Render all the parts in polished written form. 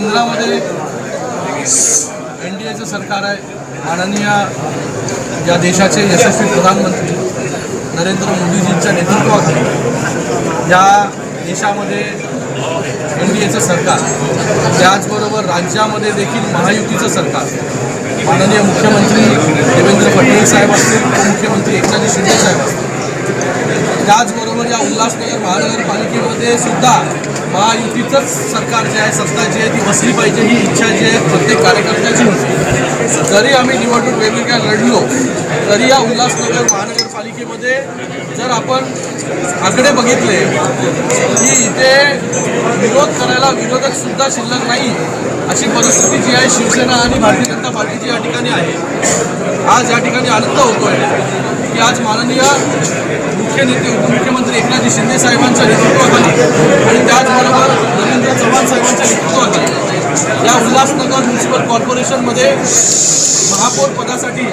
केंद्रामध्ये NDAचं सरकार आहे. माननीय या देशाचे यशस्वी प्रधानमंत्री नरेंद्र मोदीजींच्या नेतृत्वाखाली या देशामध्ये NDAचं सरकार, त्याचबरोबर राज्यामध्ये देखील महायुतीचं सरकार, माननीय मुख्यमंत्री देवेंद्र फडणवीस साहेब असतील, उपमुख्यमंत्री एकनाथ शिंदे साहेब असतील, त्याचबरोबर या उल्हासनगर महानगरपालिकेमध्ये सुद्धा महायुतीचंच सरकार जे आहे, सत्ता जी आहे ती बसली पाहिजे ही इच्छा जी आहे प्रत्येक कार्यकर्त्याची होती. जरी आम्ही निवडणूक वेगवेगळ्या लढलो तरी या उल्हासनगर महानगरपालिकेमध्ये जर आपण आकडे बघितले की इथे विरोध करायला विरोधक सुद्धा शिल्लक नाही अशी परिस्थिती जी आहे शिवसेना आणि भारतीय जनता पार्टीची या ठिकाणी आहे. आज या ठिकाणी आनंद होतोय की आज माननीय मुख्य नेते उपमुख्यमंत्री एकनाथ शिंदे साहेबांच्या नेतृत्वाखाली आणि त्याचबरोबर रवींद्र चव्हाण साहेबांच्या नेतृत्वाखाली या उल्हासनगर म्युन्सिपल कॉर्पोरेशनमध्ये महापौर पदासाठी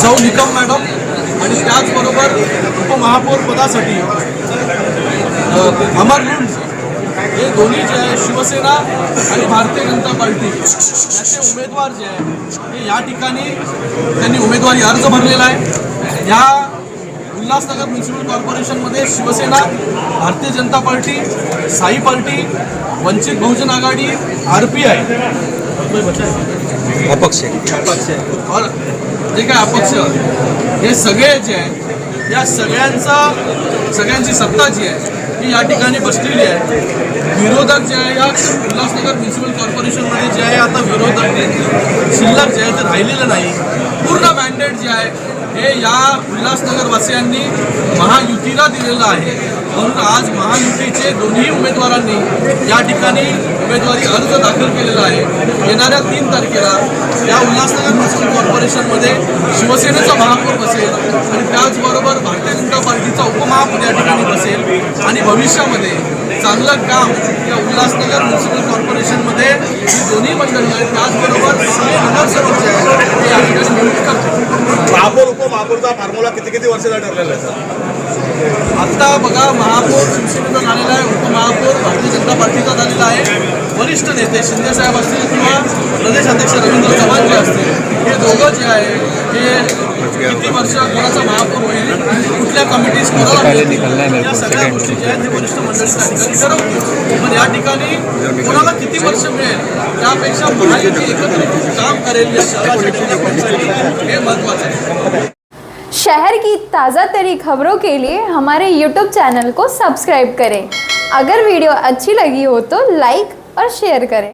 सौ निकम मॅडम आणि त्याचबरोबर उपमहापौर पदासाठी अमर लुंड हे दोन्ही जे आहे शिवसेना आणि भारतीय जनता पार्टी याचे उमेदवार जे आहे हे या ठिकाणी त्यांनी उमेदवारी अर्ज भरलेला आहे. या Ulhasnagar municipal कॉर्पोरेशनमध्ये Shiv Sena, Bharatiya Janata party, Sai party, Vanchit Bahujan आघाडी, RPI अपक्ष और जे काय अपक्ष हे सगळे जे आहे या सगळ्यांची सत्ता जी आहे ही या ठिकाणी बसलेली आहे. विरोधक जे आहे या उल्हासनगर म्युन्सिपल कॉर्पोरेशनमध्ये जे आहे आता विरोधक शिल्लक जे आहे ते राहिलेलं नाही. पूर्ण मॅन्डेट जे आहे हे या उल्हासनगरवासियांनी महायुतीला दिलेलं आहे. म्हणून आज महायुतीचे दोन्ही उमेदवारांनी या ठिकाणी उमेदवारी अर्ज दाखल केलेला आहे. येणाऱ्या 3 तारखेला या उल्हासनगर म्युन्सिपल कॉर्पोरेशनमध्ये शिवसेनेचा महापौर बसेल आणि त्याचबरोबर भारतीय जनता पार्टीचा उपमहापौर या ठिकाणी बसेल आणि भविष्यामध्ये चांगलं काम या उल्हासनगर म्युन्सिपल कॉर्पोरेशनमध्ये ही दोन्ही मंडळी आहेत त्याचबरोबर सगळे नगरसेवक जे आहेत ते या ठिकाणी नियुक्त करतील. महापौर उपमहापौरचा फॉर्म्युला किती वर्षाचा ठरलेला आहे सर? आत्ता बघा, महापौर शिवसेनेचा झालेला आहे, उपमहापौर भारतीय जनता पार्टीचा झालेला आहे. वरिष्ठ नेते शिंदे साहेब असतील किंवा प्रदेश अध्यक्ष रवींद्र चव्हाण जे असतील हे दोघं जे आहे हे किती वर्ष कोणाचा महापौर होईल, कुठल्या कमिटीज कोणाला या सगळ्या गोष्टी ज्या आहेत हे वरिष्ठ मंडळी त्या ठिकाणी ठरवतील. पण या ठिकाणी कोणाला किती वर्ष मिळेल त्यापेक्षा महायुती एकत्रित काम करेल या शहरासाठी हे महत्त्वाचं आहे. शहर की ताज़ा तरी खबरों के लिए हमारे YouTube चैनल को सब्सक्राइब करें। अगर वीडियो अच्छी लगी हो तो लाइक और शेयर करें।